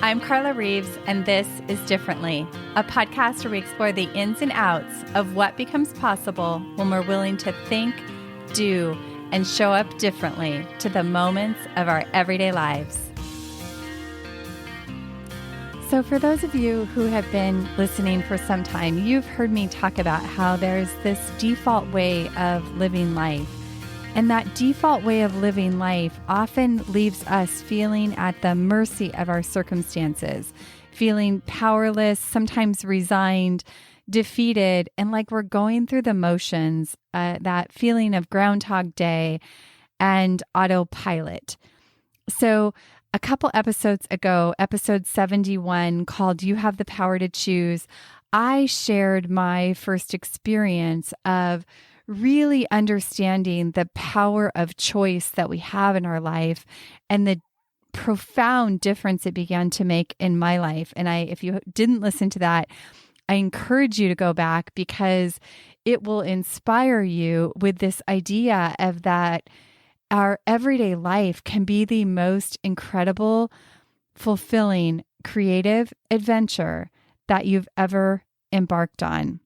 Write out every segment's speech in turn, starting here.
I'm Carla Reeves, and this is Differently, a podcast where we explore the ins and outs of what becomes possible when we're willing to think, do, and show up differently to the moments of our everyday lives. So for those of you who have been listening for some time, you've heard me talk about how there's this default way of living life. And that default way of living life often leaves us feeling at the mercy of our circumstances, feeling powerless, sometimes resigned, defeated, and like we're going through the motions, that feeling of Groundhog Day and autopilot. So a couple episodes ago, episode 71, called You Have the Power to Choose, I shared my first experience of really understanding the power of choice that we have in our life and the profound difference it began to make in my life. And if you didn't listen to that, I encourage you to go back because it will inspire you with this idea of that our everyday life can be the most incredible, fulfilling, creative adventure that you've ever embarked on.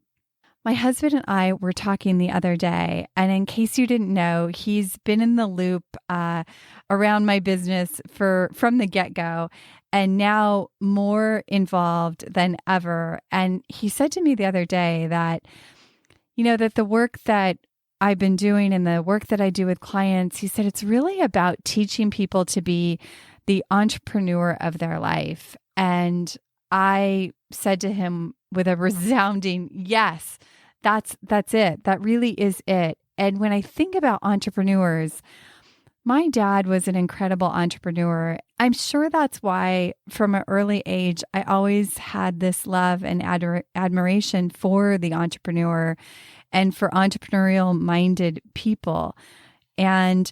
My husband and I were talking the other day, and in case you didn't know, he's been in the loop around my business from the get-go, and now more involved than ever. And he said to me the other day that, that the work that I've been doing and the work that I do with clients, he said it's really about teaching people to be the entrepreneur of their life. And I said to him with a resounding yes. That's it. That really is it. And when I think about entrepreneurs, my dad was an incredible entrepreneur. I'm sure that's why from an early age, I always had this love and admiration for the entrepreneur and for entrepreneurial minded people. And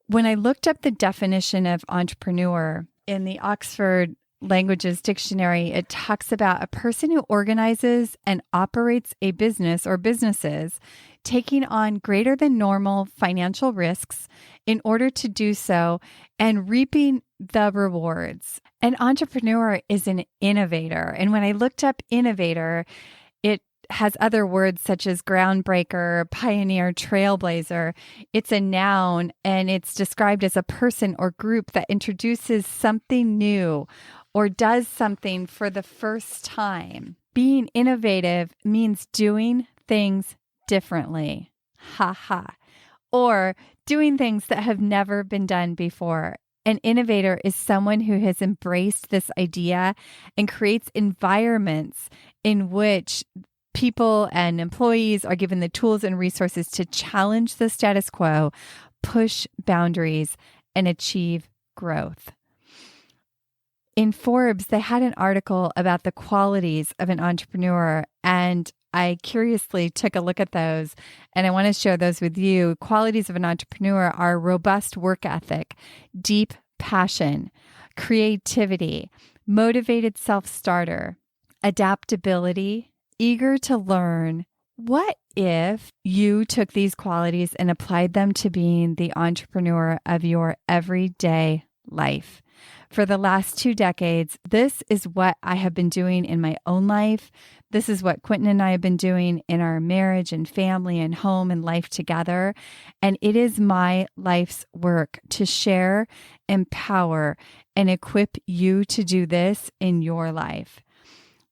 when I looked up the definition of entrepreneur in the Oxford Languages Dictionary, it talks about a person who organizes and operates a business or businesses, taking on greater than normal financial risks in order to do so and reaping the rewards. An entrepreneur is an innovator. And when I looked up innovator, it has other words such as groundbreaker, pioneer, trailblazer. It's a noun, and it's described as a person or group that introduces something new or does something for the first time. Being innovative means doing things differently. Ha ha. Or doing things that have never been done before. An innovator is someone who has embraced this idea and creates environments in which people and employees are given the tools and resources to challenge the status quo, push boundaries, and achieve growth. In Forbes, they had an article about the qualities of an entrepreneur, and I curiously took a look at those, and I want to share those with you. Qualities of an entrepreneur are robust work ethic, deep passion, creativity, motivated self-starter, adaptability, eager to learn. What if you took these qualities and applied them to being the entrepreneur of your everyday life? For the last 2 decades, this is what I have been doing in my own life. This is what Quentin and I have been doing in our marriage and family and home and life together. And it is my life's work to share, empower, and equip you to do this in your life.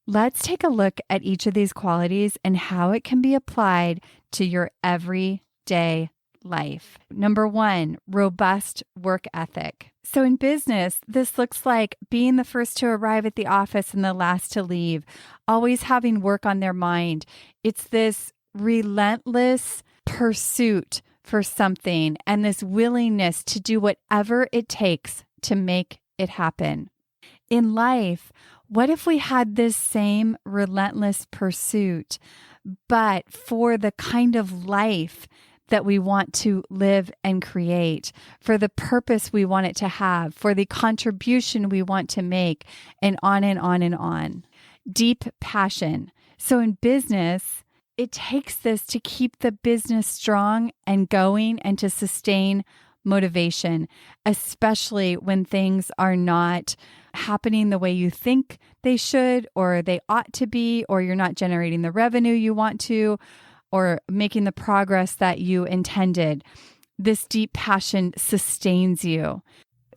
Let's take a look at each of these qualities and how it can be applied to your everyday life. Number 1, robust work ethic. So in business, this looks like being the first to arrive at the office and the last to leave, always having work on their mind. It's this relentless pursuit for something and this willingness to do whatever it takes to make it happen. In life, what if we had this same relentless pursuit, but for the kind of life that we want to live and create, for the purpose we want it to have, for the contribution we want to make, and on and on and on. Deep passion. So in business, it takes this to keep the business strong and going and to sustain motivation, especially when things are not happening the way you think they should or they ought to be, or you're not generating the revenue you want to, or making the progress that you intended. This deep passion sustains you.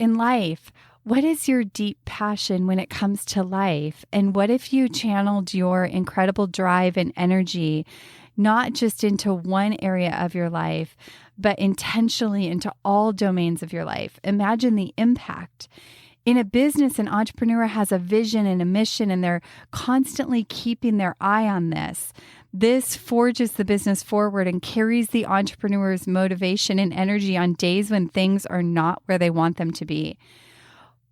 In life, what is your deep passion when it comes to life? And what if you channeled your incredible drive and energy not just into one area of your life, but intentionally into all domains of your life? Imagine the impact. In a business, an entrepreneur has a vision and a mission, and they're constantly keeping their eye on this. This forges the business forward and carries the entrepreneur's motivation and energy on days when things are not where they want them to be.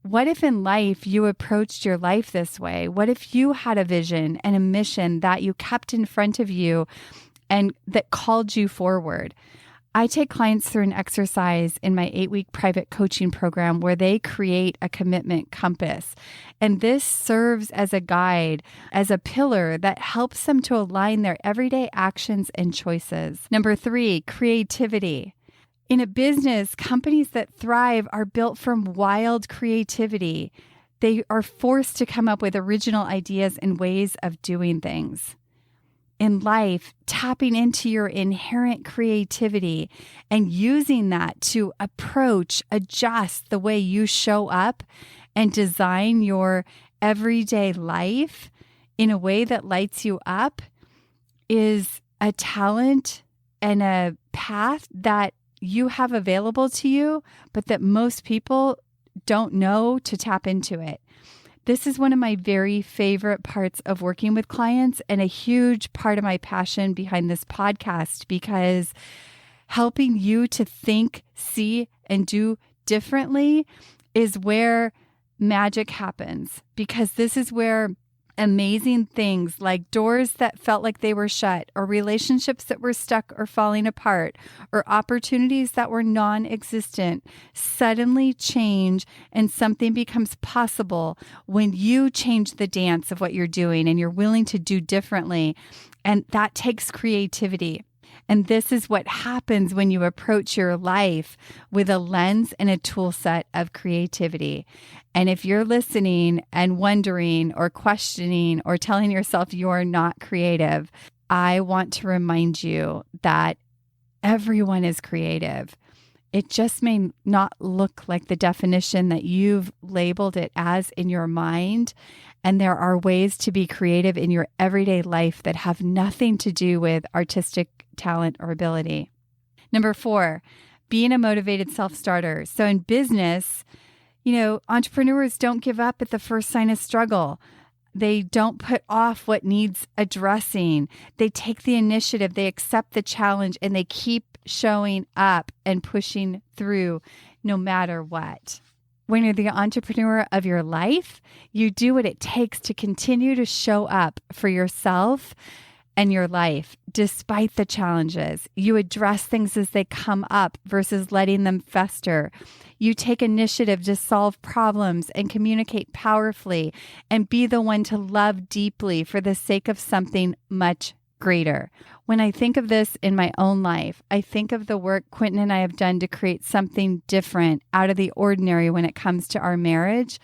What if in life you approached your life this way? What if you had a vision and a mission that you kept in front of you and that called you forward? I take clients through an exercise in my 8-week private coaching program where they create a commitment compass. And this serves as a guide, as a pillar that helps them to align their everyday actions and choices. Number 3, creativity. In a business, companies that thrive are built from wild creativity. They are forced to come up with original ideas and ways of doing things. In life, tapping into your inherent creativity and using that to approach, adjust the way you show up and design your everyday life in a way that lights you up is a talent and a path that you have available to you, but that most people don't know to tap into it. This is one of my very favorite parts of working with clients and a huge part of my passion behind this podcast, because helping you to think, see, and do differently is where magic happens, because this is where amazing things like doors that felt like they were shut, or relationships that were stuck or falling apart, or opportunities that were non-existent suddenly change, and something becomes possible when you change the dance of what you're doing and you're willing to do differently. And that takes creativity. And this is what happens when you approach your life with a lens and a tool set of creativity. And if you're listening and wondering or questioning or telling yourself you're not creative, I want to remind you that everyone is creative. It just may not look like the definition that you've labeled it as in your mind. And there are ways to be creative in your everyday life that have nothing to do with artistic talent or ability. Number 4, being a motivated self-starter. So in business, entrepreneurs don't give up at the first sign of struggle. They don't put off what needs addressing. They take the initiative, they accept the challenge, and they keep showing up and pushing through no matter what. When you're the entrepreneur of your life, you do what it takes to continue to show up for yourself and your life despite the challenges. You address things as they come up versus letting them fester. You take initiative to solve problems and communicate powerfully and be the one to love deeply for the sake of something much greater. When I think of this in my own life, I think of the work Quentin and I have done to create something different out of the ordinary when it comes to our marriage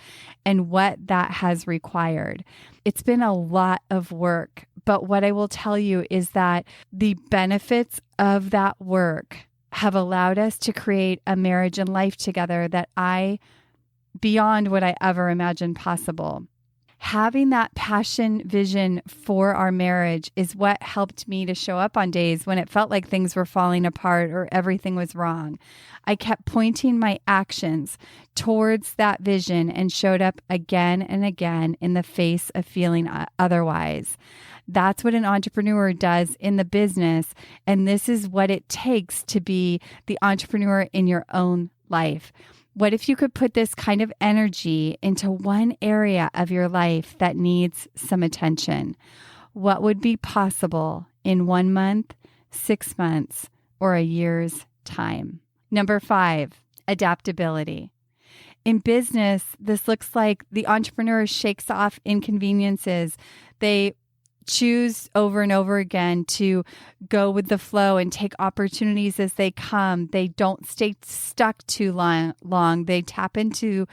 and what that has required. It's been a lot of work, but what I will tell you is that the benefits of that work have allowed us to create a marriage and life together that beyond what I ever imagined possible. Having that passion vision for our marriage is what helped me to show up on days when it felt like things were falling apart or everything was wrong. I kept pointing my actions towards that vision and showed up again and again in the face of feeling otherwise. That's what an entrepreneur does in the business. And this is what it takes to be the entrepreneur in your own life. What if you could put this kind of energy into one area of your life that needs some attention? What would be possible in 1 month, 6 months, or a year's time? Number 5, adaptability. In business, this looks like the entrepreneur shakes off inconveniences. They choose over and over again to go with the flow and take opportunities as they come. They don't stay stuck too long. They tap into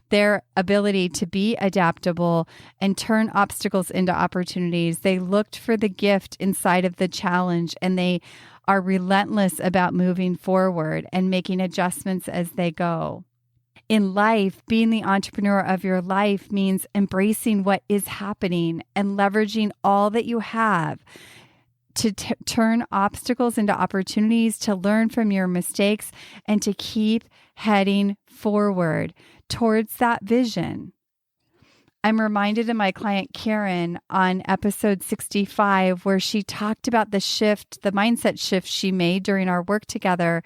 their ability to be adaptable and turn obstacles into opportunities. They looked for the gift inside of the challenge, and they are relentless about moving forward and making adjustments as they go. In life, being the entrepreneur of your life means embracing what is happening and leveraging all that you have to turn obstacles into opportunities, to learn from your mistakes, and to keep heading forward towards that vision. I'm reminded of my client Karen on episode 65, where she talked about the mindset shift she made during our work together,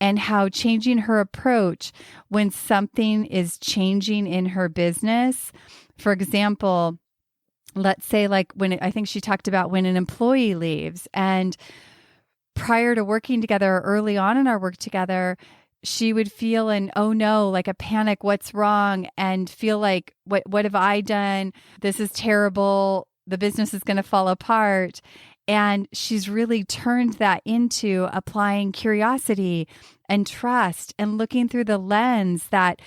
and how changing her approach when something is changing in her business. For example, let's say I think she talked about when an employee leaves, and prior to working together, early on in our work together, she would feel a panic, what's wrong? And feel like, what have I done? This is terrible. The business is going to fall apart. And she's really turned that into applying curiosity and trust and looking through the lens that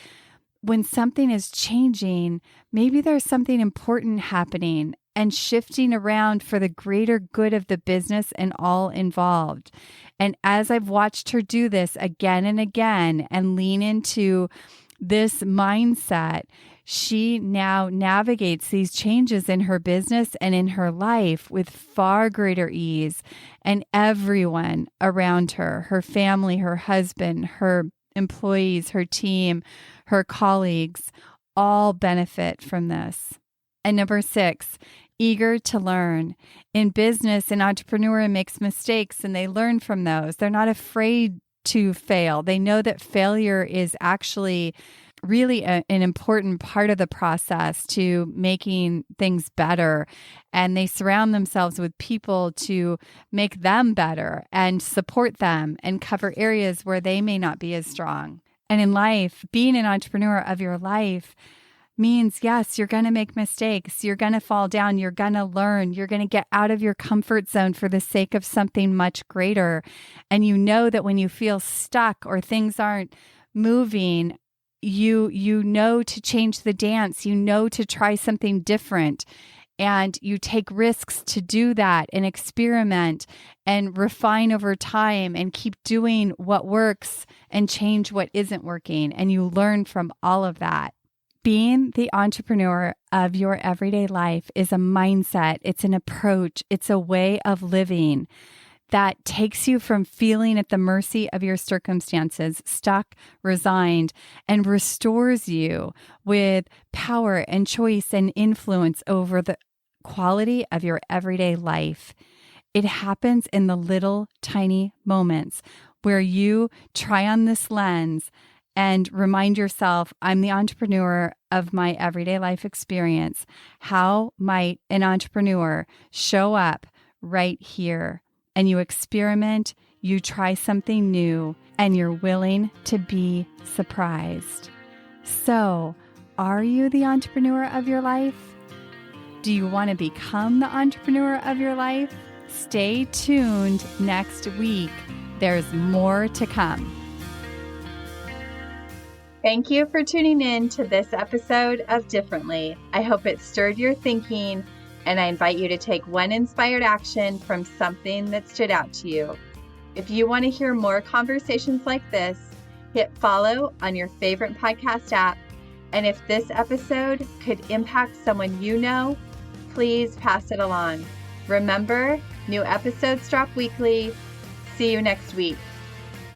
when something is changing, maybe there's something important happening, and shifting around for the greater good of the business and all involved. And as I've watched her do this again and again and lean into this mindset, she now navigates these changes in her business and in her life with far greater ease. And everyone around her, her family, her husband, her employees, her team, her colleagues, all benefit from this. And number 6, eager to learn. In business, an entrepreneur makes mistakes and they learn from those. They're not afraid to fail. They know that failure is actually really an important part of the process to making things better. And they surround themselves with people to make them better and support them and cover areas where they may not be as strong. And in life, being an entrepreneur of your life means, yes, you're going to make mistakes. You're going to fall down. You're going to learn. You're going to get out of your comfort zone for the sake of something much greater. And you know that when you feel stuck or things aren't moving, you know to change the dance, you know to try something different, and you take risks to do that and experiment and refine over time and keep doing what works and change what isn't working, and you learn from all of that. Being the entrepreneur of your everyday life is a mindset, it's an approach, it's a way of living that takes you from feeling at the mercy of your circumstances, stuck, resigned, and restores you with power and choice and influence over the quality of your everyday life. It happens in the little tiny moments where you try on this lens and remind yourself, I'm the entrepreneur of my everyday life experience. How might an entrepreneur show up right here? And you experiment, you try something new, and you're willing to be surprised. So, are you the entrepreneur of your life? Do you want to become the entrepreneur of your life? Stay tuned next week. There's more to come. Thank you for tuning in to this episode of Differently. I hope it stirred your thinking, and I invite you to take one inspired action from something that stood out to you. If you want to hear more conversations like this, hit follow on your favorite podcast app. And if this episode could impact someone you know, please pass it along. Remember, new episodes drop weekly. See you next week.